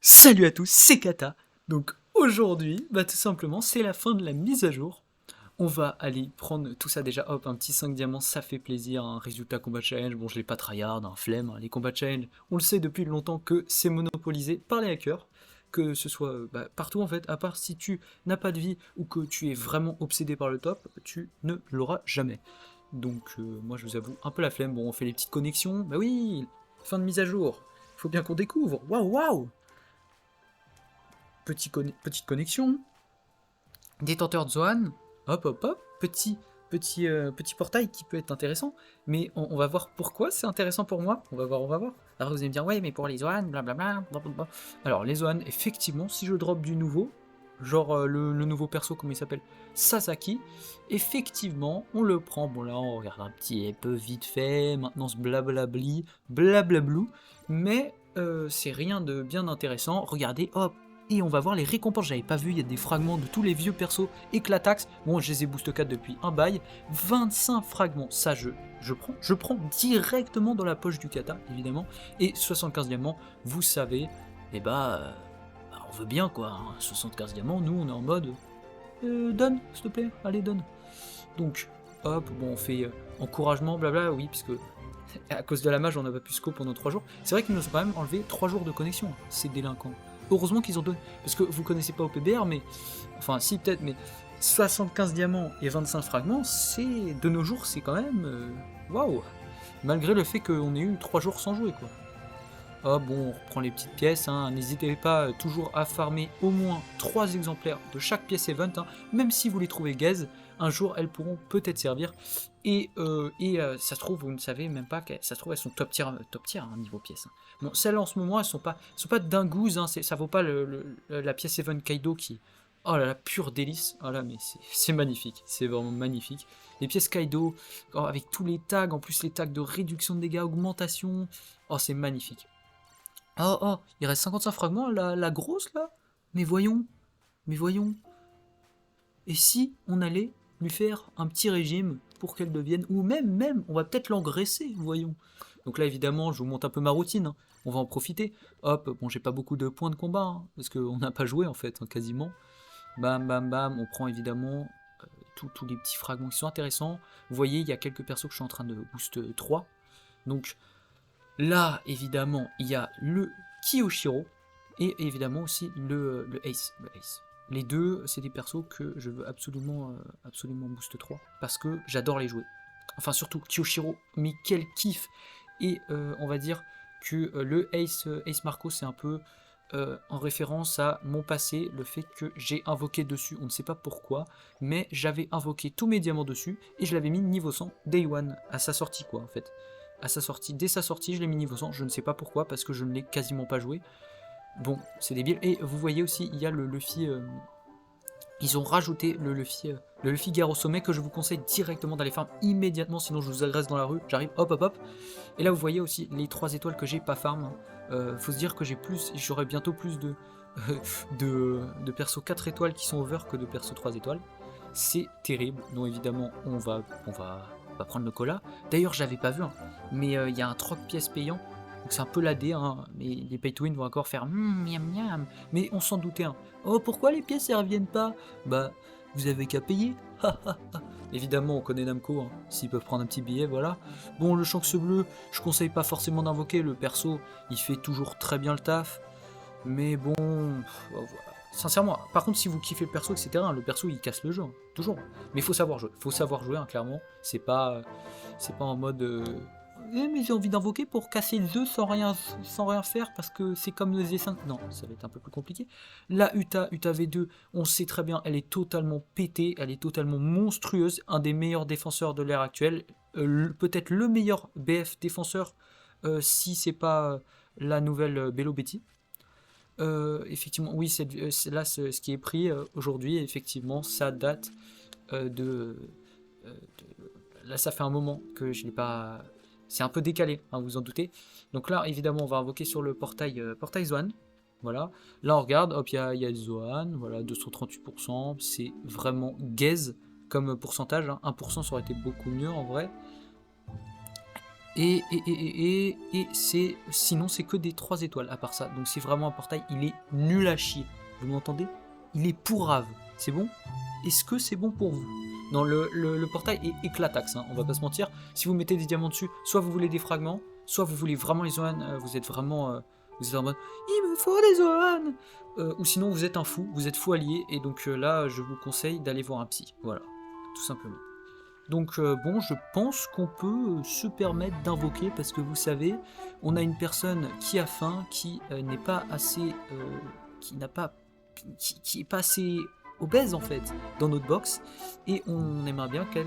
Salut à tous, c'est Kata. Donc aujourd'hui, tout simplement, c'est la fin de la mise à jour. On va aller prendre tout ça déjà, hop, un petit 5 diamants, ça fait plaisir, un résultat combat challenge, bon je l'ai pas tryhard, un flemme, hein, les combats challenge, on le sait depuis longtemps que c'est monopolisé par les hackers, que ce soit partout en fait, à part si tu n'as pas de vie ou que tu es vraiment obsédé par le top, tu ne l'auras jamais. Donc moi je vous avoue, un peu la flemme, bon on fait les petites connexions, bah oui, fin de mise à jour, il faut bien qu'on découvre, waouh waouh. Petite connexion, détenteur de Zoan, hop hop hop, petit portail qui peut être intéressant, mais on va voir pourquoi c'est intéressant pour moi, on va voir, on va voir. Alors vous allez me dire, ouais mais pour les Zoan, blablabla, blablabla. Alors les Zoan, effectivement, si je drop du nouveau, genre le nouveau perso, comment il s'appelle, Sasaki, effectivement, on le prend, bon là on regarde un petit peu vite fait, maintenance blablabli, blablablou, mais c'est rien de bien intéressant, regardez, hop, et on va voir les récompenses. J'avais pas vu, il y a des fragments de tous les vieux persos éclatax. Bon, je les ai boost 4 depuis un bail. 25 fragments, ça je prends directement dans la poche du kata, évidemment. Et 75 diamants, vous savez, et on veut bien quoi. Hein. 75 diamants, nous on est en mode donne, s'il te plaît, allez, donne. Donc, hop, bon, on fait encouragement, blabla, oui, puisque à cause de la mage, on n'a pas pu scope pendant 3 jours. C'est vrai qu'ils nous ont quand même enlevé 3 jours de connexion, ces délinquants. Heureusement qu'ils ont donné, parce que vous connaissez pas OPBR, mais, enfin si peut-être, mais 75 diamants et 25 fragments, c'est, de nos jours, c'est quand même, waouh, malgré le fait qu'on ait eu 3 jours sans jouer, quoi. Ah bon, on reprend les petites pièces, hein. N'hésitez pas toujours à farmer au moins 3 exemplaires de chaque pièce event, hein. Même si vous les trouvez gaze, un jour elles pourront peut-être servir. Et ça se trouve, vous ne savez même pas, ça se trouve elles sont top tier hein, niveau pièce. Hein. Bon, celles en ce moment, elles sont pas dingouzes, hein, ça vaut pas la pièce event Kaido qui... Oh là là, pure délice. Oh là, mais c'est magnifique, c'est vraiment magnifique. Les pièces Kaido, avec tous les tags, en plus les tags de réduction de dégâts, augmentation, oh c'est magnifique. Oh, oh, il reste 55 fragments, la grosse, là. Mais voyons, mais voyons. Et si on allait lui faire un petit régime pour qu'elle devienne... Ou même, on va peut-être l'engraisser, voyons. Donc là, évidemment, je vous montre un peu ma routine. Hein. On va en profiter. Hop, bon, j'ai pas beaucoup de points de combat, hein, parce qu'on n'a pas joué, en fait, hein, quasiment. Bam, bam, bam, on prend évidemment tous les petits fragments qui sont intéressants. Vous voyez, il y a quelques persos que je suis en train de boost 3. Donc... Là, évidemment, il y a le Kiyoshiro et évidemment aussi le Ace. Les deux, c'est des persos que je veux absolument boost 3 parce que j'adore les jouer. Enfin, surtout Kiyoshiro, mais quel kiff! Et on va dire que le Ace Marco, c'est un peu en référence à mon passé, le fait que j'ai invoqué dessus, on ne sait pas pourquoi, mais j'avais invoqué tous mes diamants dessus et je l'avais mis niveau 100 Day One, à sa sortie, quoi, en fait. À sa sortie, dès sa sortie, je l'ai mis niveau 100, je ne sais pas pourquoi, parce que je ne l'ai quasiment pas joué. Bon, c'est débile. Et vous voyez aussi, il y a le Luffy... ils ont rajouté le Luffy guerre au sommet que je vous conseille directement d'aller farm immédiatement, sinon je vous agresse dans la rue. J'arrive, hop hop hop. Et là vous voyez aussi les 3 étoiles que j'ai pas farm. Faut se dire que j'aurai bientôt plus de persos 4 étoiles qui sont over que de persos 3 étoiles. C'est terrible, donc évidemment on va prendre le cola. D'ailleurs j'avais pas vu, hein, mais il y a un troc pièces payant. Donc c'est un peu l'AD, hein, mais les pay to win vont encore faire miam miam. Mais on s'en doutait. Hein. Oh, pourquoi les pièces elles reviennent pas? Bah, vous avez qu'à payer. Évidemment, on connaît Namco, hein, s'ils peuvent prendre un petit billet, voilà. Bon, le Shanks bleu, je conseille pas forcément d'invoquer. Le perso, il fait toujours très bien le taf. Mais bon, voilà. Sincèrement, par contre, si vous kiffez le perso, etc., le perso il casse le jeu, hein, toujours. Mais il faut savoir jouer, hein, clairement. C'est pas en mode. Mais j'ai envie d'invoquer pour casser le jeu sans rien faire parce que c'est comme les essaims. Non, ça va être un peu plus compliqué. La Uta V2, on sait très bien, elle est totalement pétée, elle est totalement monstrueuse, un des meilleurs défenseurs de l'ère actuelle, peut-être le meilleur BF défenseur si c'est pas la nouvelle Bello Betty. Effectivement, oui, c'est là ce qui est pris aujourd'hui, effectivement, ça date de. Là, ça fait un moment que je l'ai pas. C'est un peu décalé, hein, vous en doutez. Donc là, évidemment, on va invoquer sur le portail Zoan. Voilà. Là, on regarde, hop, il y a Zoan, voilà, 238%. C'est vraiment gaze comme pourcentage. Hein. 1%, ça aurait été beaucoup mieux en vrai. Et c'est... Sinon, c'est que des 3 étoiles, à part ça. Donc c'est vraiment un portail, il est nul à chier. Vous m'entendez? Il est pourrave. C'est bon? Est-ce que c'est bon pour vous? Non, le portail est éclataxe, hein, on va pas se mentir. Si vous mettez des diamants dessus, soit vous voulez des fragments, soit vous voulez vraiment les zones, vous êtes vraiment... vous êtes en mode « Il me faut des zones !» Ou sinon, vous êtes un fou, vous êtes fou allié, et donc là, je vous conseille d'aller voir un psy. Voilà, tout simplement. Donc bon, je pense qu'on peut se permettre d'invoquer, parce que vous savez, on a une personne qui a faim, qui n'est pas assez... qui est pas assez obèse en fait dans notre box, et on aimerait bien que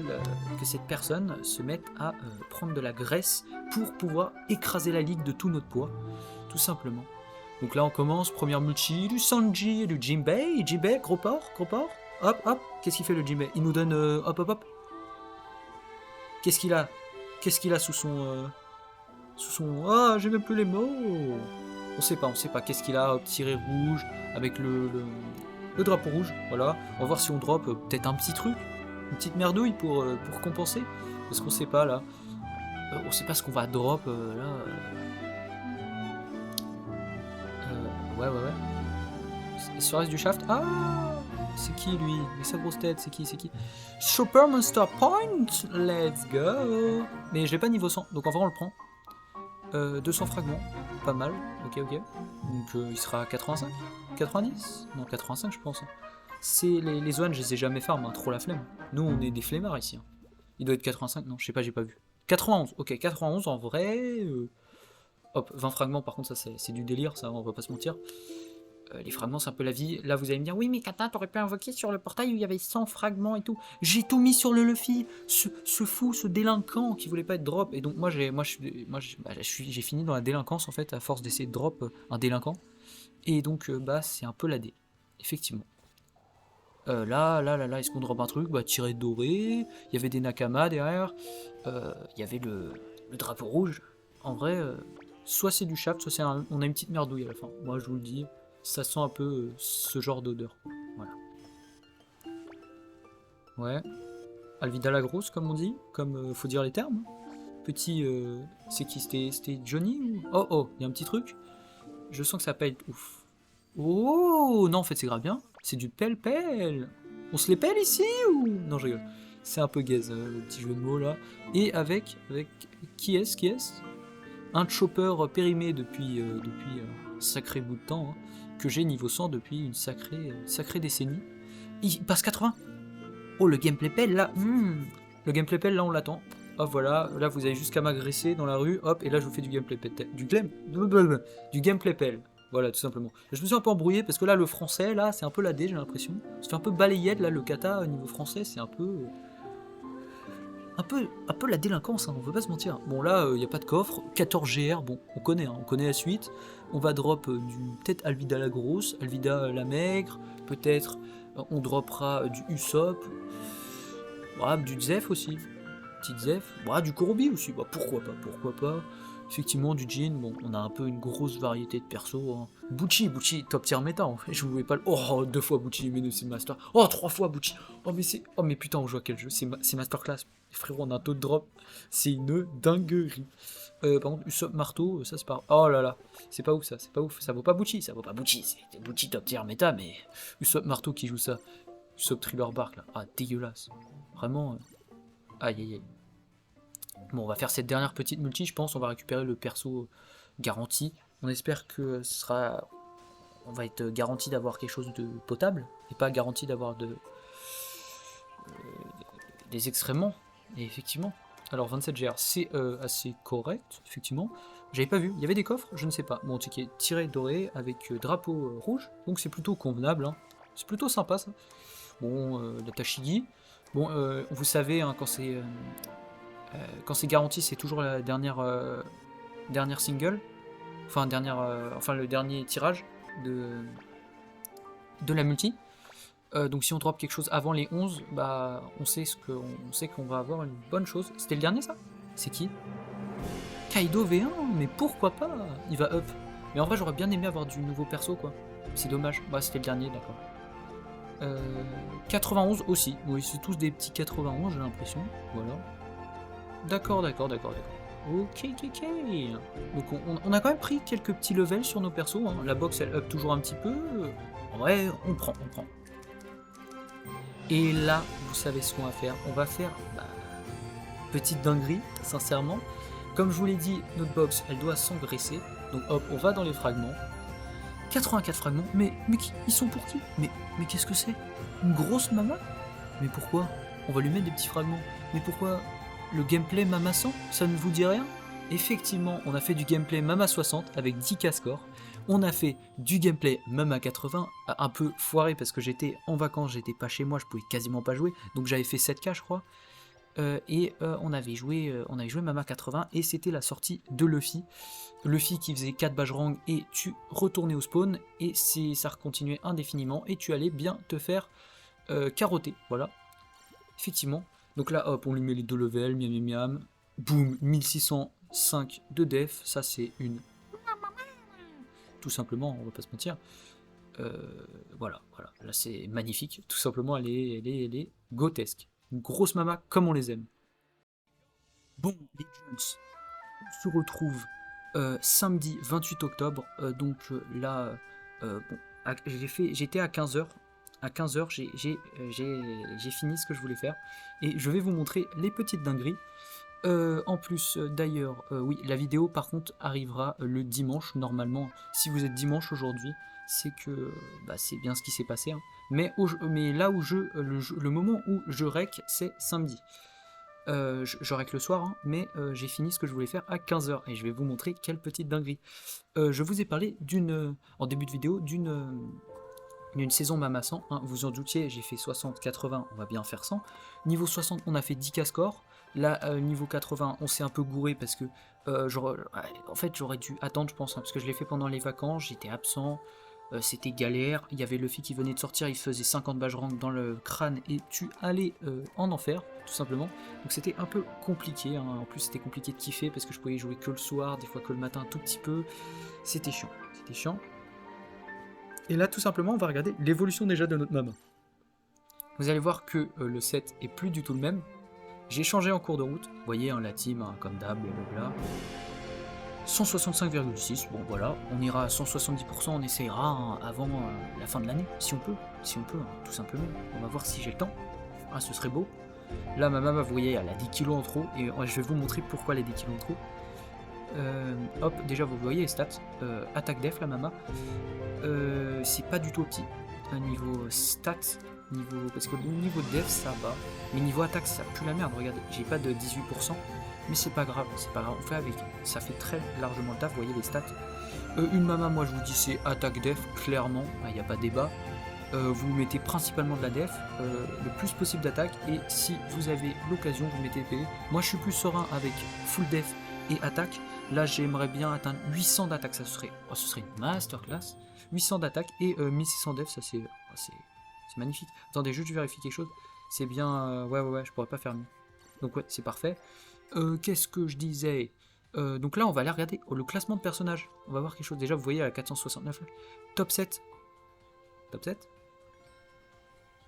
cette personne se mette à prendre de la graisse pour pouvoir écraser la ligue de tout notre poids, tout simplement. Donc là on commence, première multi, du Sanji et du Jinbei. Jinbei, gros porc, hop hop, qu'est-ce qu'il fait le Jinbei? Il nous donne hop hop hop. Qu'est-ce qu'il a sous son ah, j'ai même plus les mots. On sait pas qu'est-ce qu'il a, tiré rouge avec le drapeau rouge, voilà. On va voir si on drop peut-être un petit truc, une petite merdouille pour compenser, parce qu'on sait pas là. On sait pas ce qu'on va drop là. Ouais. Sur reste du shaft. Ah, c'est qui lui? Mais sa grosse tête, c'est qui? Super Monster Point, let's go. Mais je l'ai pas niveau 100, donc en vrai on le prend. 200 fragments, pas mal, ok. Donc il sera à 85, 90, non 85 je pense. C'est les zones, je les ai jamais farm, hein, trop la flemme. Nous on est des flemmards ici. Hein. Il doit être 85, non je sais pas, j'ai pas vu. 91, ok 91 en vrai. Hop, 20 fragments par contre ça c'est du délire, ça on va pas se mentir. Les fragments c'est un peu la vie. Là vous allez me dire, oui mais Kata t'aurais pu invoquer sur le portail où il y avait 100 fragments et tout. J'ai tout mis sur le Luffy, ce fou, ce délinquant qui voulait pas être drop. Et donc moi j'ai fini dans la délinquance en fait à force d'essayer de drop un délinquant. Et donc bah c'est un peu la dé, effectivement. Là, est-ce qu'on drop un truc? Bah tiré doré, il y avait des Nakama derrière, il y avait le drapeau rouge. En vrai, soit c'est du shaft, soit on a une petite merdouille à la fin. Moi je vous le dis. Ça sent un peu ce genre d'odeur. Voilà. Ouais. Alvida la grosse, comme on dit. Comme faut dire les termes. Petit. C'est qui? C'était Johnny ou... Oh, il y a un petit truc. Je sens que ça va pas être ouf. Oh non, en fait, c'est grave bien. C'est du pelle-pelle. On se les pèle ici ou... Non, je rigole. C'est un peu gaze, le petit jeu de mots là. Et avec qui est-ce un chopper périmé depuis un sacré bout de temps. Hein. Que j'ai niveau 100 depuis une sacrée décennie. Il passe 80. Oh, le gameplay pelle, là. Le gameplay pelle, là, on l'attend. Hop, voilà. Là, vous avez juste qu'à m'agresser dans la rue. Hop, et là, je vous fais du gameplay pelle. Du gameplay pelle. Voilà, tout simplement. Je me suis un peu embrouillé, parce que là, le français, là, c'est un peu la D, j'ai l'impression. Ça fait un peu balayette, là, le kata, au niveau français, c'est un peu la délinquance, hein, on veut pas se mentir. Bon là, il n'y a pas de coffre, 14 GR, bon, on connaît la suite. On va drop peut-être Alvida la grosse, Alvida la maigre, peut-être on droppera du Usopp, du Zef aussi, petite Zef, du Kurobi aussi, pourquoi pas. Effectivement, du Jin, bon, on a un peu une grosse variété de persos. Hein. Bucci, top tier méta, en fait, je ne voulais pas le... Oh, 2 fois Bucci, mais c'est Master. Oh, 3 fois Bucci. Oh, mais putain, on joue à quel jeu? C'est Masterclass. Frérot, on a un taux de drop. C'est une dinguerie. Par contre, Usopp marteau, ça c'est pas... Oh là là, c'est pas ouf ça, ça vaut pas Bucci, c'est Bucci top tier méta, mais... Usopp marteau qui joue ça. Usopp Thriller Bark, là. Ah, dégueulasse. Vraiment... Aïe. Bon, on va faire cette dernière petite multi, je pense. On va récupérer le perso garanti. On espère que ce sera... On va être garanti d'avoir quelque chose de potable, et pas garanti d'avoir des excréments. Et effectivement. Alors, 27 GR, c'est assez correct, effectivement. J'avais pas vu. Il y avait des coffres? Je ne sais pas. Bon, c'est qui est tiré doré avec drapeau rouge. Donc, c'est plutôt convenable. Hein. C'est plutôt sympa, ça. Bon, la Tashigi. Bon, vous savez, hein, quand c'est garanti, c'est toujours la dernière single, enfin le dernier tirage de la multi. Donc si on drop quelque chose avant les 11, bah on sait qu'on va avoir une bonne chose. C'était le dernier ça? C'est qui? Kaido V1, mais pourquoi pas? Il va up. Mais en vrai j'aurais bien aimé avoir du nouveau perso quoi. C'est dommage. Bah c'était le dernier, d'accord. 91 aussi. Oui, c'est tous des petits 91, j'ai l'impression. Voilà. D'accord. Ok, ok, ok. Donc on a quand même pris quelques petits levels sur nos persos. Hein. La box, elle up toujours un petit peu. En vrai, on prend, on prend. Et là, vous savez ce qu'on va faire. On va faire petite dinguerie, sincèrement. Comme je vous l'ai dit, notre box, elle doit s'engraisser. Donc hop, on va dans les fragments. 84 fragments. Mais ils sont pour qui? Mais qu'est-ce que c'est? Une grosse mama? Mais pourquoi? On va lui mettre des petits fragments. Mais pourquoi? Le gameplay Mama 100, ça ne vous dit rien? Effectivement, on a fait du gameplay Mama 60 avec 10K score. On a fait du gameplay Mama 80, un peu foiré parce que j'étais en vacances, j'étais pas chez moi, je pouvais quasiment pas jouer. Donc j'avais fait 7K je crois. On avait joué Mama 80 et c'était la sortie de Luffy. Luffy qui faisait 4 Bajrang et tu retournais au spawn et ça continuait indéfiniment et tu allais bien te faire carotter. Voilà, effectivement. Donc là, hop, on lui met les 2 levels, miam miam miam. Boum, 1605 de def, ça c'est une... Tout simplement, on va pas se mentir. Voilà, là c'est magnifique. Tout simplement, elle est grotesque. Une grosse mama comme on les aime. Bon, les Jones, on se retrouve samedi 28 octobre. Là, bon, j'étais à 15h. À 15h, j'ai fini ce que je voulais faire. Et je vais vous montrer les petites dingueries. En plus, d'ailleurs, oui, la vidéo par contre arrivera le dimanche. Normalement, si vous êtes dimanche aujourd'hui, c'est que c'est bien ce qui s'est passé. Hein. Mais là où le moment où je rec, c'est samedi. Je rec le soir, hein, mais j'ai fini ce que je voulais faire à 15h. Et je vais vous montrer quelle petite dinguerie. Je vous ai parlé en début de vidéo d'une saison Mama 100, hein, vous en doutiez, j'ai fait 60, 80, on va bien faire 100. Niveau 60, on a fait 10K score. Là, niveau 80, on s'est un peu gouré parce que en fait, j'aurais dû attendre, je pense, hein, parce que je l'ai fait pendant les vacances, j'étais absent, c'était galère. Il y avait Luffy qui venait de sortir, il faisait 50 Bajrang dans le crâne et tu allais en enfer, tout simplement. Donc c'était un peu compliqué, hein. En plus c'était compliqué de kiffer parce que je pouvais jouer que le soir, des fois que le matin un tout petit peu. C'était chiant, c'était chiant. Et là, tout simplement, on va regarder l'évolution déjà de notre mama. Vous allez voir que le set est plus du tout le même. J'ai changé en cours de route. Vous voyez, hein, la team, hein, comme d'hab, blablabla. 165,6, bon voilà, on ira à 170%, on essayera hein, avant la fin de l'année, si on peut, hein, tout simplement. On va voir si j'ai le temps. Ah, ce serait beau. Là, ma mama, vous voyez, elle a 10 kilos en trop, et je vais vous montrer pourquoi elle a 10 kilos en trop. Hop, déjà vous voyez les stats. Attaque def, la mama. C'est pas du tout petit. Un niveau stats, parce que le niveau def ça va, mais niveau attaque ça pue la merde. Regardez, j'ai pas de 18%, mais c'est pas grave, on fait avec. Ça fait très largement le taf, vous voyez les stats. Une mama, moi je vous dis c'est attaque def, clairement, il n'y a pas de débat. Vous mettez principalement de la def, le plus possible d'attaque, et si vous avez l'occasion, vous mettez PV. Moi je suis plus serein avec full def et attaque. Là j'aimerais bien atteindre 800 d'attaque, ce serait une masterclass. 800 d'attaque et 1600 def, ça c'est magnifique. Attendez, juste je vérifie quelque chose. C'est bien, ouais, je pourrais pas faire mieux. Donc ouais, c'est parfait. Qu'est-ce que je disais? Donc là on va aller regarder le classement de personnages. On va voir quelque chose. Déjà vous voyez à la 469 là. Top 7. Top 7.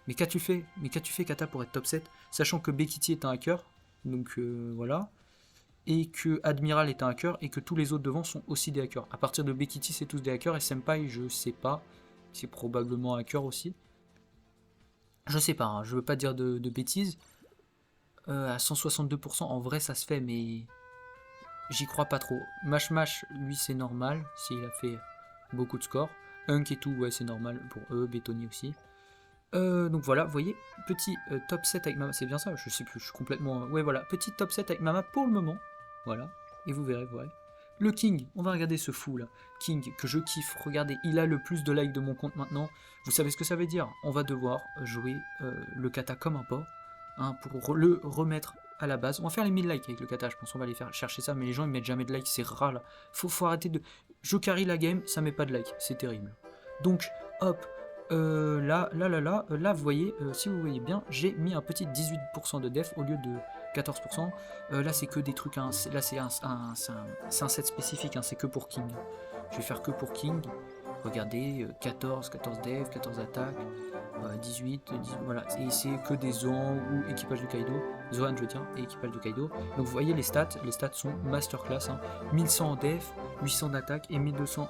Mais qu'as-tu fait Kata pour être top 7? Sachant que Bekiti est un hacker. Donc voilà. Et que Admiral est un hacker, et que tous les autres devant sont aussi des hackers. À partir de Bekiti, c'est tous des hackers, et Senpai, je sais pas, c'est probablement un hacker aussi. Je sais pas, hein, je veux pas dire de bêtises. À 162%, en vrai, ça se fait, mais j'y crois pas trop. Mash, lui, c'est normal, s'il a fait beaucoup de scores. Hunk et tout, ouais, c'est normal pour eux, Bétoni aussi. Donc voilà, vous voyez, petit top 7 avec Mama, c'est bien ça, je sais plus, je suis complètement... Ouais, voilà, petit top 7 avec Mama pour le moment. Voilà, et vous verrez, Le King, on va regarder ce fou là. King, que je kiffe, regardez, il a le plus de likes de mon compte maintenant. Vous savez ce que ça veut dire? On va devoir jouer le kata comme un porc, hein, pour le remettre à la base. On va faire les 1000 likes avec le kata, je pense, on va aller faire chercher ça, mais les gens ils mettent jamais de likes, c'est rare là. Faut arrêter de... Je carry la game, ça met pas de likes, c'est terrible. Donc, hop, là, vous voyez, si vous voyez bien, j'ai mis un petit 18% de def au lieu de 14%. Là, c'est que des trucs, hein, là, c'est un set spécifique, hein, c'est que pour King. Je vais faire que pour King. Regardez, 14 def, 14 attaques. 18, 10, voilà, et c'est que des Zoan ou équipage de Kaido, Zoan je veux dire, et équipage de Kaido. Donc vous voyez les stats sont masterclass, hein. 1100 en def, 800 d'attaque et 1200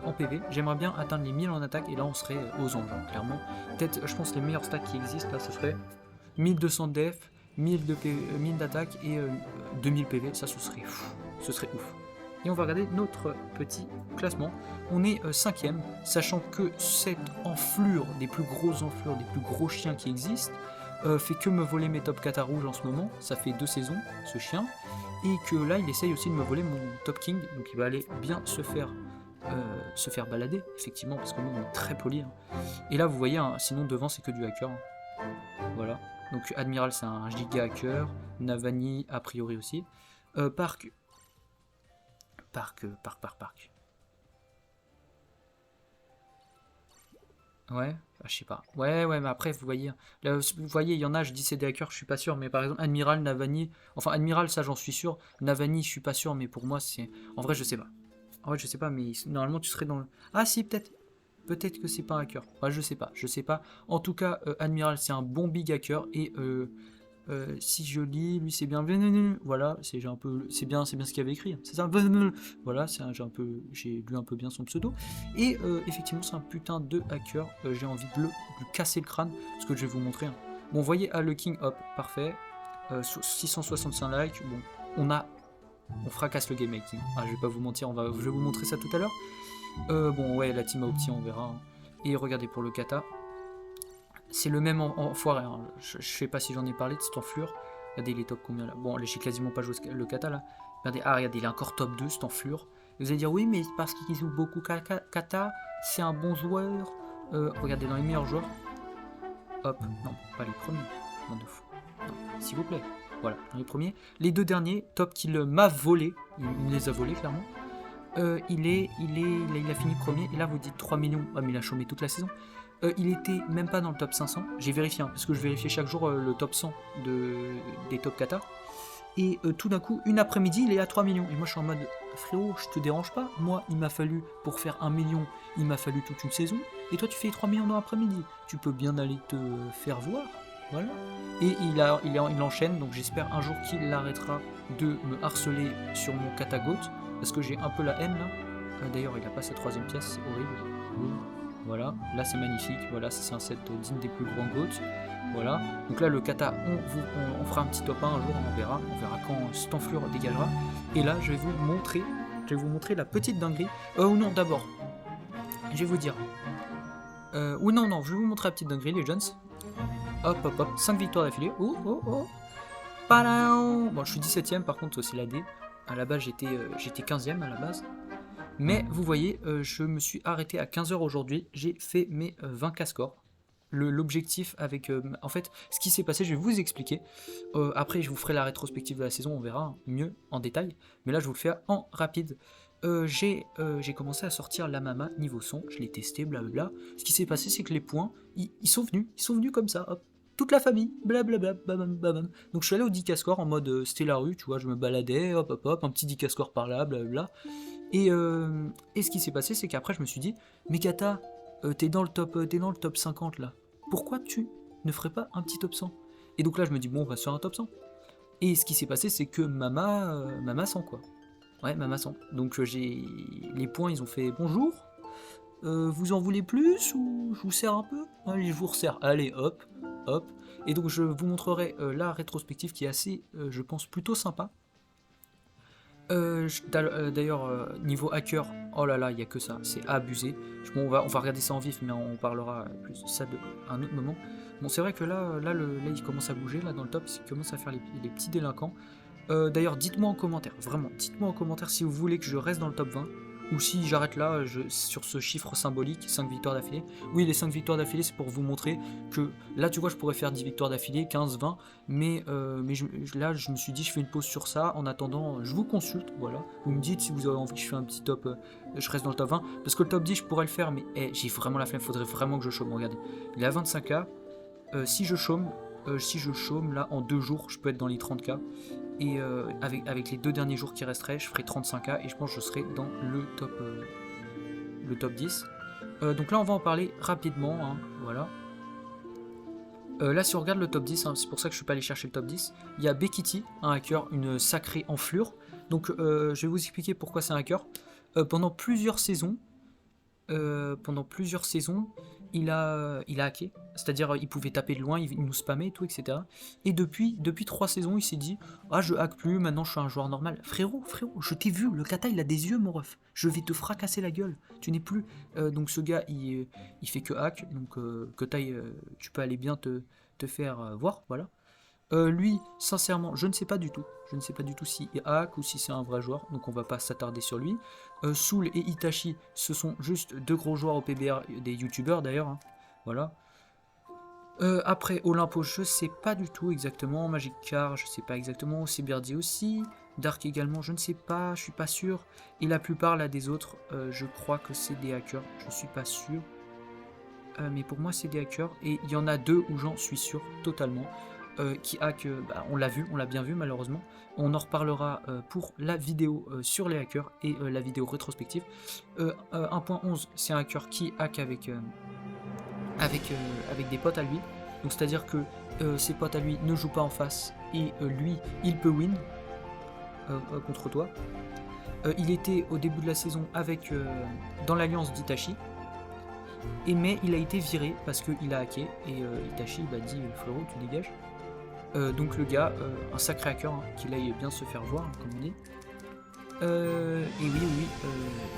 en PV. J'aimerais bien atteindre les 1000 en attaque et là on serait aux anges, hein, clairement. Peut-être, je pense les meilleurs stats qui existent là, ce serait 1200 def, 1000 d'attaque et 2000 PV, ça ce serait fou, ce serait ouf. Et on va regarder notre petit classement. On est 5ème, sachant que cette enflure, des plus grosses enflures, des plus gros chiens qui existent, fait que me voler mes top kata rouges en ce moment. Ça fait 2 saisons, ce chien. Et que là, il essaye aussi de me voler mon top king. Donc il va aller bien se faire balader, effectivement, parce que nous, on est très poli. Hein. Et là, vous voyez, hein, sinon devant, c'est que du hacker. Hein. Voilà. Donc Admiral, c'est un giga hacker. Navani, a priori aussi. Park. Ouais, je sais pas. Ouais, mais après, vous voyez, là, vous voyez, il y en a, je dis c'est des hackers, je suis pas sûr, mais par exemple, Admiral, Navani, enfin, Admiral, ça j'en suis sûr, Navani, je suis pas sûr, mais pour moi, c'est. En vrai, je sais pas. En vrai, je sais pas, mais normalement, tu serais dans le. Ah, si, peut-être. Peut-être que c'est pas un hacker. Ouais, je sais pas. En tout cas, Admiral, c'est un bon big hacker, et si je lis, lui c'est bien, voilà, c'est bien ce qu'il avait écrit, c'est ça, voilà, j'ai lu un peu bien son pseudo, et effectivement c'est un putain de hacker, j'ai envie de lui casser le crâne, ce que je vais vous montrer. Hein. Bon, vous voyez, le King, hop, parfait, 665 likes, bon, on fracasse le game making, je vais pas vous mentir, je vais vous montrer ça tout à l'heure. Bon, ouais, la team a opti, on verra, hein. Et regardez pour le kata. C'est le même enfoiré, hein. Je sais pas si j'en ai parlé de cette enflure. Regardez les top combien là. Bon, j'ai quasiment pas joué le kata là. Regardez, il est encore top 2 cette enflure. Et vous allez dire oui, mais parce qu'il joue beaucoup kata, c'est un bon joueur. Regardez dans les meilleurs joueurs. Hop, non, pas les premiers. Non, s'il vous plaît. Voilà, dans les premiers. Les 2 derniers, top qu'il m'a volé. Il me les a volés clairement. Il a fini premier. Et là vous dites 3 millions. Ah, mais il a chômé toute la saison. Il était même pas dans le top 500, j'ai vérifié, hein, parce que je vérifiais chaque jour le top 100 des top kata, et tout d'un coup, une après-midi, il est à 3 millions, et moi je suis en mode, frérot, je te dérange pas, moi il m'a fallu, pour faire 1 million, il m'a fallu toute une saison, et toi tu fais 3 millions dans l'après-midi, tu peux bien aller te faire voir, voilà. Et il enchaîne, donc j'espère un jour qu'il arrêtera de me harceler sur mon kata goat, parce que j'ai un peu la haine là, d'ailleurs il a pas sa 3ème pièce, c'est horrible. Voilà, là c'est magnifique, voilà, c'est un set digne des plus grands goats. Voilà, donc là le kata, on fera un petit top 1 un jour, on verra quand cette enflure dégagera. Et là je vais vous montrer la petite dinguerie. Ou non, d'abord, je vais vous dire. Je vais vous montrer la petite dinguerie, les Jones. Hop, 5 victoires d'affilée. Oh. Padam. Bon, je suis 17ème, par contre, c'est la D. À la base, j'étais 15ème à la base. Mais vous voyez, je me suis arrêté à 15h aujourd'hui, j'ai fait mes 20K scores. L'objectif avec... en fait, ce qui s'est passé, je vais vous expliquer. Après, je vous ferai la rétrospective de la saison, on verra mieux en détail. Mais là, je vous le fais en rapide. J'ai commencé à sortir la Mama niveau son, je l'ai testé, blablabla. Ce qui s'est passé, c'est que les points, ils sont venus comme ça, hop. Toute la famille, blablabla, babam. Donc je suis allé au 10K score en mode c'était la rue, tu vois, je me baladais, hop, un petit 10K score par là, blablabla. Et ce qui s'est passé, c'est qu'après je me suis dit, mais Kata, t'es dans le top 50 là. Pourquoi tu ne ferais pas un petit top 100? Et donc là je me dis, bon, on va se faire un top 100. Et ce qui s'est passé, c'est que Mama 100 quoi. Ouais, Mama 100. Donc les points, ils ont fait bonjour. Vous en voulez plus ou je vous sers un peu? Allez, je vous resserre. Allez, hop. Et donc je vous montrerai la rétrospective qui est assez, je pense, plutôt sympa. D'ailleurs, niveau hacker, oh là là, il n'y a que ça, c'est abusé. Bon, on va regarder ça en vif, mais on parlera plus de ça à un autre moment. Bon, c'est vrai que là, il commence à bouger, là, dans le top, il commence à faire les petits délinquants. D'ailleurs, dites-moi en commentaire, vraiment, dites-moi en commentaire si vous voulez que je reste dans le top 20, ou si j'arrête là, sur ce chiffre symbolique, 5 victoires d'affilée. Oui, les 5 victoires d'affilée, c'est pour vous montrer que, là, tu vois, je pourrais faire 10 victoires d'affilée, 15, 20, mais là, je me suis dit, je fais une pause sur ça, en attendant, je vous consulte, voilà. Vous me dites si vous avez envie que je fasse un petit top, je reste dans le top 20, parce que le top 10, je pourrais le faire, mais j'ai vraiment la flemme, faudrait vraiment que je chôme, regardez. Il est à 25K, si je chôme, là, en 2 jours, je peux être dans les 30K. Et avec les 2 derniers jours qui resteraient, je ferai 35K et je pense que je serai dans le top 10. Donc là, on va en parler rapidement, hein, voilà. Là, si on regarde le top 10, hein, c'est pour ça que je suis pas allé chercher le top 10, il y a Bekiti, un hacker, une sacrée enflure. Donc, je vais vous expliquer pourquoi c'est un hacker. Pendant plusieurs saisons, il a hacké. C'est-à-dire, il pouvait taper de loin, il nous spammait et tout, etc. Et depuis 3 saisons, il s'est dit, ah, je hack plus, maintenant je suis un joueur normal. Frérot, je t'ai vu, le kata, il a des yeux, mon ref. Je vais te fracasser la gueule. Tu n'es plus. Donc, ce gars, il fait que hack. Donc, tu peux aller bien te faire voir, voilà. Lui, sincèrement, je ne sais pas du tout. Je ne sais pas du tout s'il hack ou si c'est un vrai joueur, donc on va pas s'attarder sur lui. Soul et Itachi, ce sont juste 2 gros joueurs au PBR, des youtubeurs d'ailleurs. Hein. Voilà. Après, Olympo, je sais pas du tout exactement. Magic Car, je sais pas exactement. Cyberdi aussi. Dark également, je ne sais pas, je suis pas sûr. Et la plupart là des autres, je crois que c'est des hackers, je suis pas sûr. Mais pour moi, c'est des hackers. Et il y en a 2 où j'en suis sûr totalement. Qui hack, on l'a vu, on l'a bien vu malheureusement. On en reparlera pour la vidéo sur les hackers et la vidéo rétrospective. 1.11, c'est un hacker qui hack avec des potes à lui. Donc c'est-à-dire que ses potes à lui ne jouent pas en face et lui, il peut win contre toi. Il était au début de la saison dans l'alliance d'Itachi. Mais il a été viré parce qu'il a hacké et Itachi m'a dit frérot tu dégages. Donc le gars, un sacré hacker, hein, qu'il aille bien se faire voir, comme on dit. Et oui,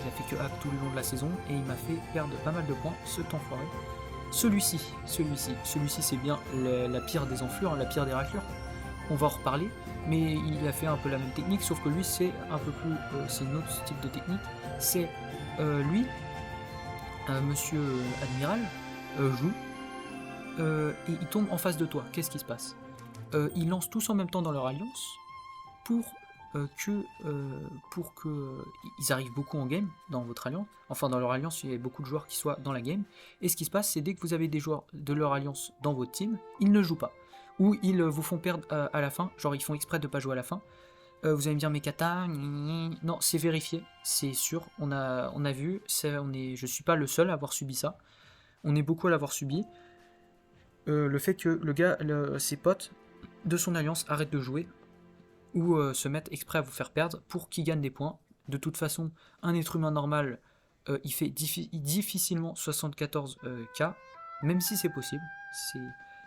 il a fait que hack tout le long de la saison et il m'a fait perdre pas mal de points, ce temps foiré. Celui-ci c'est bien la pire des enflures, hein, la pire des raclures. On va en reparler, mais il a fait un peu la même technique, sauf que lui c'est un peu plus, c'est un autre type de technique. C'est lui, Monsieur Admiral, joue et il tombe en face de toi. Qu'est-ce qui se passe? Ils lancent tous en même temps dans leur alliance pour que ils arrivent beaucoup en game dans votre alliance. Enfin, dans leur alliance, il y a beaucoup de joueurs qui soient dans la game. Et ce qui se passe, c'est dès que vous avez des joueurs de leur alliance dans votre team, ils ne jouent pas. Ou ils vous font perdre à la fin. Genre, ils font exprès de ne pas jouer à la fin. Vous allez me dire, mais kata, non, c'est vérifié, c'est sûr. On a vu, je suis pas le seul à avoir subi ça. On est beaucoup à l'avoir subi. Le fait que le gars, ses potes de son alliance arrêtent de jouer ou se mettent exprès à vous faire perdre pour qu'ils gagnent des points. De toute façon, un être humain normal, il fait difficilement 74k, même si c'est possible.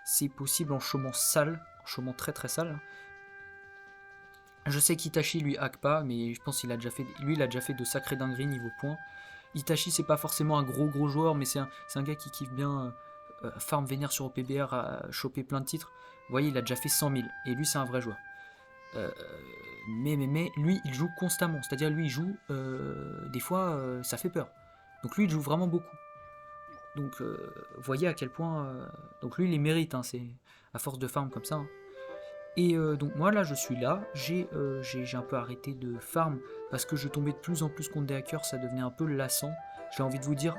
C'est possible en chômant sale, en chômant très très sale. Je sais qu'Itachi lui hack pas, mais je pense qu'il a déjà fait, lui il a déjà fait de sacrés dingueries niveau points. Itachi c'est pas forcément un gros joueur, mais c'est un gars qui kiffe bien farm vénère sur OPBR, à choper plein de titres. Vous voyez, il a déjà fait 100 000, et lui c'est un vrai joueur. Mais lui il joue constamment, c'est-à-dire lui il joue, des fois ça fait peur. Donc lui il joue vraiment beaucoup. Donc vous voyez à quel point, donc lui il les mérite, hein, c'est à force de farm comme ça. Hein. Et donc moi là je suis là, j'ai un peu arrêté de farm parce que je tombais de plus en plus contre des hackers, ça devenait un peu lassant. J'ai envie de vous dire,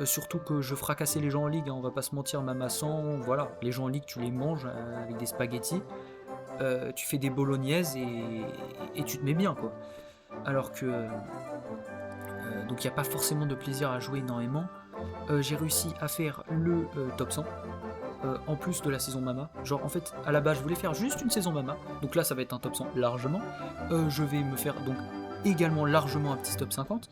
surtout que je fracassais les gens en ligue, hein, on va pas se mentir, même à 100, voilà, les gens en ligue tu les manges avec des spaghettis, tu fais des bolognaises et tu te mets bien quoi. Alors que donc il n'y a pas forcément de plaisir à jouer énormément. J'ai réussi à faire le top 100. En plus de la saison Mama. Genre en fait à la base je voulais faire juste une saison Mama, donc là ça va être un top 100 largement. Je vais me faire donc également largement un petit top 50.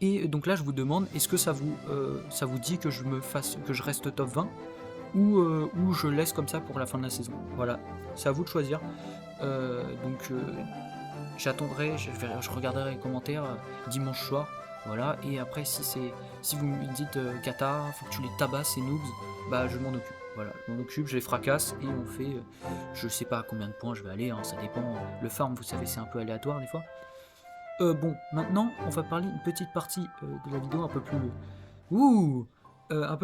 Et donc là je vous demande, est-ce que ça vous dit que je reste top 20 ou je laisse comme ça pour la fin de la saison. Voilà, c'est à vous de choisir. J'attendrai, je regarderai les commentaires dimanche soir. Voilà, et après si vous me dites Kata, faut que tu les tabasses ces noobs, bah je m'en occupe. Voilà, je m'en occupe, je les fracasse et on fait, je sais pas à combien de points je vais aller, hein, ça dépend. Le farm, vous savez, c'est un peu aléatoire des fois. Bon, maintenant, on va parler une petite partie de la vidéo un peu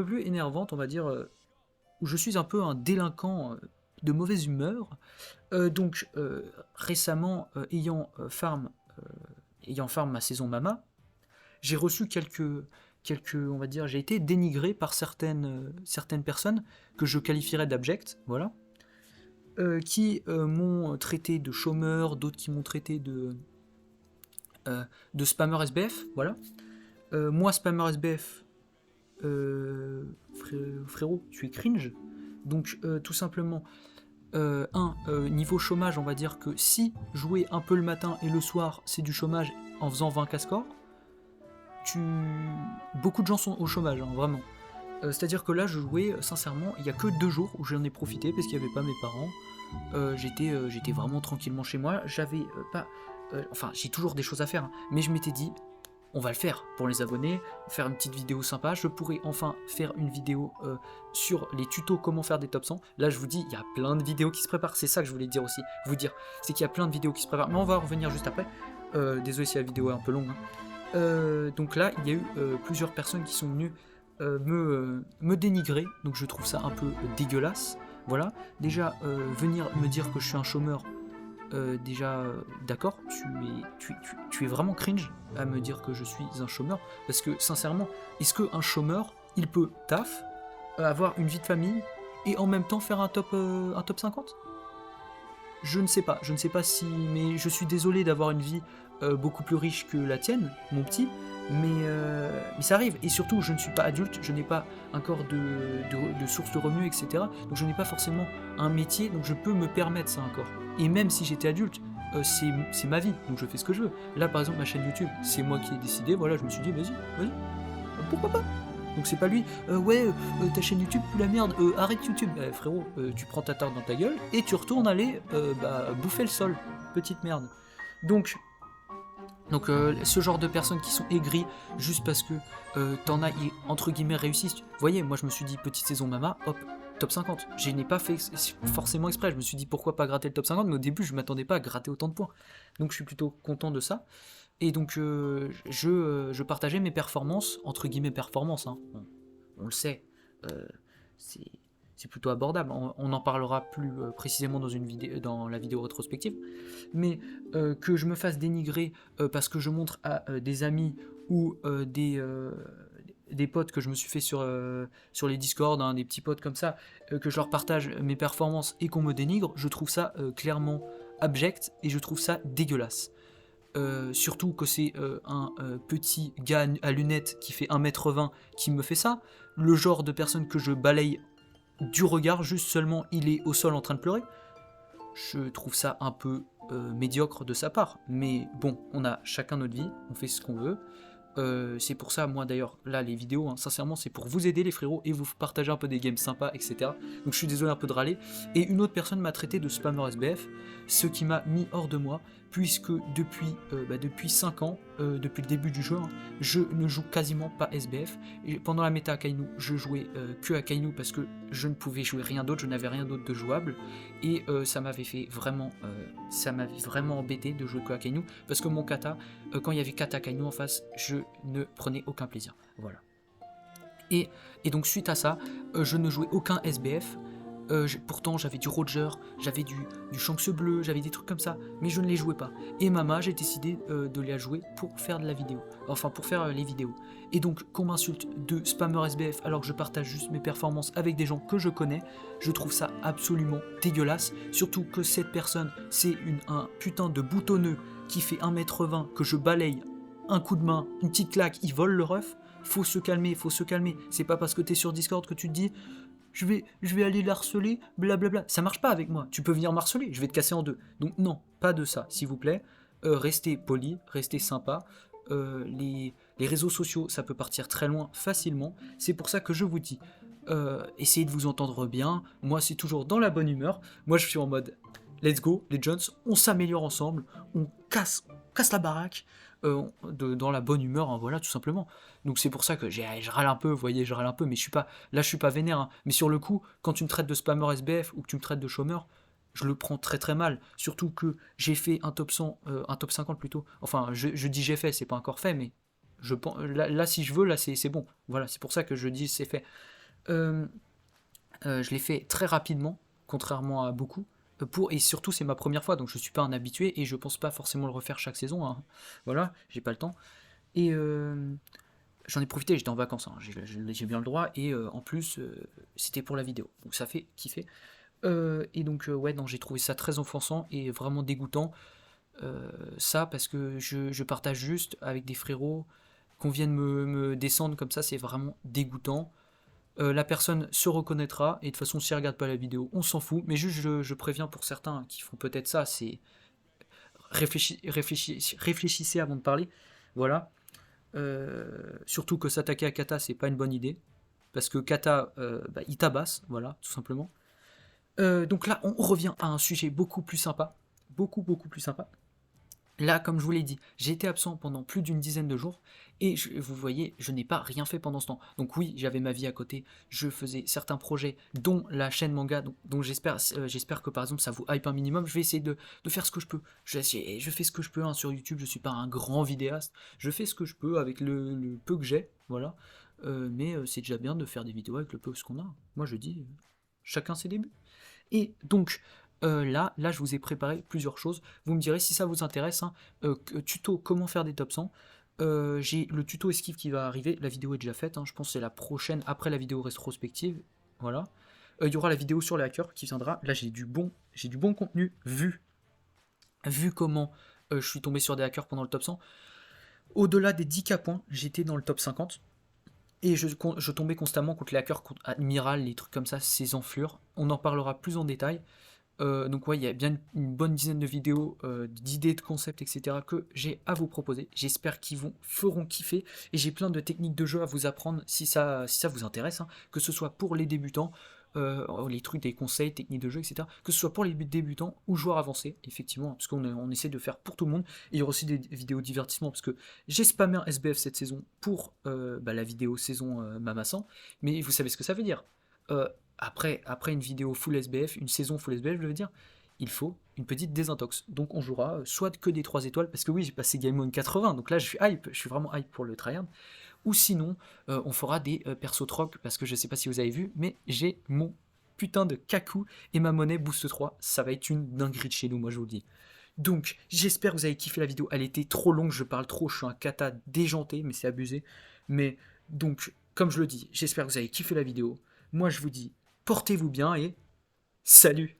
plus énervante, on va dire, où je suis un peu un délinquant de mauvaise humeur. Récemment, ayant farm ma saison Mama, j'ai reçu quelques, on va dire, j'ai été dénigré par certaines personnes que je qualifierais d'abjects, voilà, qui m'ont traité de chômeur, d'autres qui m'ont traité de spammer SBF, voilà. Moi, spammer SBF, frérot, tu es cringe. Donc tout simplement, niveau chômage, on va dire que si jouer un peu le matin et le soir, c'est du chômage en faisant 20 cascors, beaucoup de gens sont au chômage, hein, vraiment. C'est-à-dire que là, je jouais, sincèrement, il n'y a que 2 jours où j'en ai profité parce qu'il n'y avait pas mes parents. J'étais vraiment tranquillement chez moi. J'avais pas... Enfin, j'ai toujours des choses à faire, hein, mais je m'étais dit, on va le faire pour les abonnés, faire une petite vidéo sympa. Je pourrais enfin faire une vidéo sur les tutos comment faire des top 100. Là, je vous dis, il y a plein de vidéos qui se préparent. C'est ça que je voulais dire aussi, vous dire. C'est qu'il y a plein de vidéos qui se préparent. Mais on va revenir juste après. Désolé si la vidéo est un peu longue, hein. Donc là, il y a eu plusieurs personnes qui sont venues me dénigrer, donc je trouve ça un peu dégueulasse. Voilà, déjà venir me dire que je suis un chômeur, d'accord, tu es vraiment cringe à me dire que je suis un chômeur, parce que sincèrement, est-ce qu'un chômeur, il peut avoir une vie de famille, et en même temps faire un top 50? Je ne sais pas si, mais je suis désolé d'avoir une vie beaucoup plus riche que la tienne, mon petit, mais ça arrive. Et surtout, je ne suis pas adulte, je n'ai pas encore de source de revenus, etc. Donc je n'ai pas forcément un métier, donc je peux me permettre ça encore. Et même si j'étais adulte, c'est ma vie, donc je fais ce que je veux. Là, par exemple, ma chaîne YouTube, c'est moi qui ai décidé, voilà, je me suis dit, vas-y, pourquoi pas? Donc c'est pas lui, ta chaîne YouTube, plus la merde, arrête YouTube. Frérot, tu prends ta tarte dans ta gueule et tu retournes aller bouffer le sol, petite merde. Donc ce genre de personnes qui sont aigries juste parce que t'en as, entre guillemets, réussissent. Vous voyez, moi je me suis dit, petite saison Mama, hop, top 50. Je n'ai pas fait forcément exprès, je me suis dit pourquoi pas gratter le top 50, mais au début je m'attendais pas à gratter autant de points. Donc je suis plutôt content de ça. Et donc je partageais mes performances, entre guillemets performances, hein. On le sait, c'est plutôt abordable, on en parlera plus précisément dans la vidéo rétrospective, mais que je me fasse dénigrer parce que je montre à des amis ou des potes que je me suis fait sur les Discord, hein, des petits potes comme ça, que je leur partage mes performances et qu'on me dénigre, je trouve ça clairement abject et je trouve ça dégueulasse. Surtout que c'est un petit gars à lunettes qui fait 1m20 qui me fait ça, le genre de personne que je balaye du regard, juste seulement il est au sol en train de pleurer. Je trouve ça un peu médiocre de sa part, mais bon, on a chacun notre vie, on fait ce qu'on veut. C'est pour ça, moi d'ailleurs, là les vidéos, hein, sincèrement, c'est pour vous aider les frérots et vous partager un peu des games sympas, etc. Donc je suis désolé un peu de râler. Et une autre personne m'a traité de spammer SBF, ce qui m'a mis hors de moi, puisque depuis 5 ans, depuis le début du jeu, hein, je ne joue quasiment pas SBF. Et pendant la méta Akainu, je jouais que Akainu parce que je ne pouvais jouer rien d'autre, je n'avais rien d'autre de jouable. Et ça m'avait vraiment embêté de jouer que Akainu, parce que mon kata, quand il y avait kata Akainu en face, je ne prenais aucun plaisir. Voilà. Et donc suite à ça, je ne jouais aucun SBF. Pourtant j'avais du Roger, j'avais du Shanks bleu, j'avais des trucs comme ça, mais je ne les jouais pas. Et Mama, j'ai décidé de les jouer pour faire de la vidéo, enfin pour faire les vidéos. Et donc qu'on m'insulte de spammer SBF alors que je partage juste mes performances avec des gens que je connais, je trouve ça absolument dégueulasse. Surtout que cette personne, c'est un putain de boutonneux qui fait 1m20, que je balaye un coup de main, une petite claque, il vole le ref. Faut se calmer. C'est pas parce que t'es sur Discord que tu te dis je vais aller l'harceler, blablabla. Ça marche pas avec moi. Tu peux venir m'harceler, je vais te casser en deux. Donc non, pas de ça, s'il vous plaît. Restez poli, restez sympa. Les réseaux sociaux, ça peut partir très loin facilement. C'est pour ça que je vous dis, essayez de vous entendre bien. Moi, c'est toujours dans la bonne humeur. Moi, je suis en mode let's go, les Jones, on s'améliore ensemble, on casse la baraque. Dans la bonne humeur, hein, voilà, tout simplement. Donc c'est pour ça que je râle un peu, vous voyez, je râle un peu, mais je suis pas vénère, hein. Mais sur le coup, quand tu me traites de spammer SBF ou que tu me traites de chômeur, je le prends très très mal. Surtout que j'ai fait un top 100, un top 50 plutôt. Enfin, je dis j'ai fait, c'est pas encore fait, mais je pense, là si je veux, là c'est bon. Voilà, c'est pour ça que je dis c'est fait. Je l'ai fait très rapidement, contrairement à beaucoup. Et surtout c'est ma première fois, donc je suis pas un habitué et je pense pas forcément le refaire chaque saison, hein. Voilà, j'ai pas le temps. Et j'en ai profité, j'étais en vacances, hein. J'ai bien le droit, et en plus c'était pour la vidéo, donc ça fait kiffer. Et donc ouais, non, j'ai trouvé ça très offensant et vraiment dégoûtant, ça, parce que je partage juste avec des frérots, qu'on vienne me descendre comme ça, c'est vraiment dégoûtant. La personne se reconnaîtra, et de toute façon, si elle regarde pas la vidéo, on s'en fout. Mais juste, je préviens pour certains qui font peut-être ça, c'est réfléchissez avant de parler. Voilà. Surtout que s'attaquer à Kata, c'est pas une bonne idée. Parce que Kata, il tabasse, voilà, tout simplement. Donc là, on revient à un sujet beaucoup plus sympa. Beaucoup, beaucoup plus sympa. Là, comme je vous l'ai dit, j'ai été absent pendant plus d'une dizaine de jours et vous voyez, je n'ai pas rien fait pendant ce temps. Donc oui, j'avais ma vie à côté, je faisais certains projets, dont la chaîne manga, dont j'espère que par exemple ça vous hype un minimum. Je vais essayer de faire ce que je peux. Je fais ce que je peux hein, sur YouTube, je suis pas un grand vidéaste, je fais ce que je peux avec le peu que j'ai, voilà. Mais c'est déjà bien de faire des vidéos avec le peu ce qu'on a. Moi je dis, chacun ses débuts. Et donc, là, je vous ai préparé plusieurs choses. Vous me direz si ça vous intéresse. Hein, tuto comment faire des top 100. J'ai le tuto esquive qui va arriver. La vidéo est déjà faite. Hein, je pense que c'est la prochaine après la vidéo rétrospective. Voilà. Il y aura la vidéo sur les hackers qui viendra. Là, j'ai du bon contenu vu comment je suis tombé sur des hackers pendant le top 100. Au-delà des 10K points, j'étais dans le top 50. Et je tombais constamment contre les hackers, contre Admiral, les trucs comme ça, ces enflures. On en parlera plus en détail. Donc ouais, il y a bien une bonne dizaine de vidéos, d'idées, de concepts, etc. que j'ai à vous proposer. J'espère qu'ils feront kiffer. Et j'ai plein de techniques de jeu à vous apprendre si ça vous intéresse. Hein. Que ce soit pour les débutants, les trucs, des conseils, techniques de jeu, etc. Que ce soit pour les débutants ou joueurs avancés, effectivement. Parce qu'on essaie de faire pour tout le monde. Et il y aura aussi des vidéos divertissement. Parce que j'ai spammé un SBF cette saison pour la vidéo saison Mamassan. Mais vous savez ce que ça veut dire. Euh, après une vidéo full SBF, une saison full SBF, je veux dire, il faut une petite désintox. Donc on jouera soit que des 3 étoiles, parce que oui, j'ai passé Game Mode 80, donc là je suis hype, je suis vraiment hype pour le tryhard. Ou sinon, on fera des perso troc, parce que je sais pas si vous avez vu, mais j'ai mon putain de Kaku et ma monnaie Boost 3. Ça va être une dinguerie de chez nous, moi je vous le dis. Donc j'espère que vous avez kiffé la vidéo. Elle était trop longue, je parle trop, je suis un kata déjanté, mais c'est abusé. Mais donc, comme je le dis, j'espère que vous avez kiffé la vidéo. Moi je vous dis portez-vous bien et salut!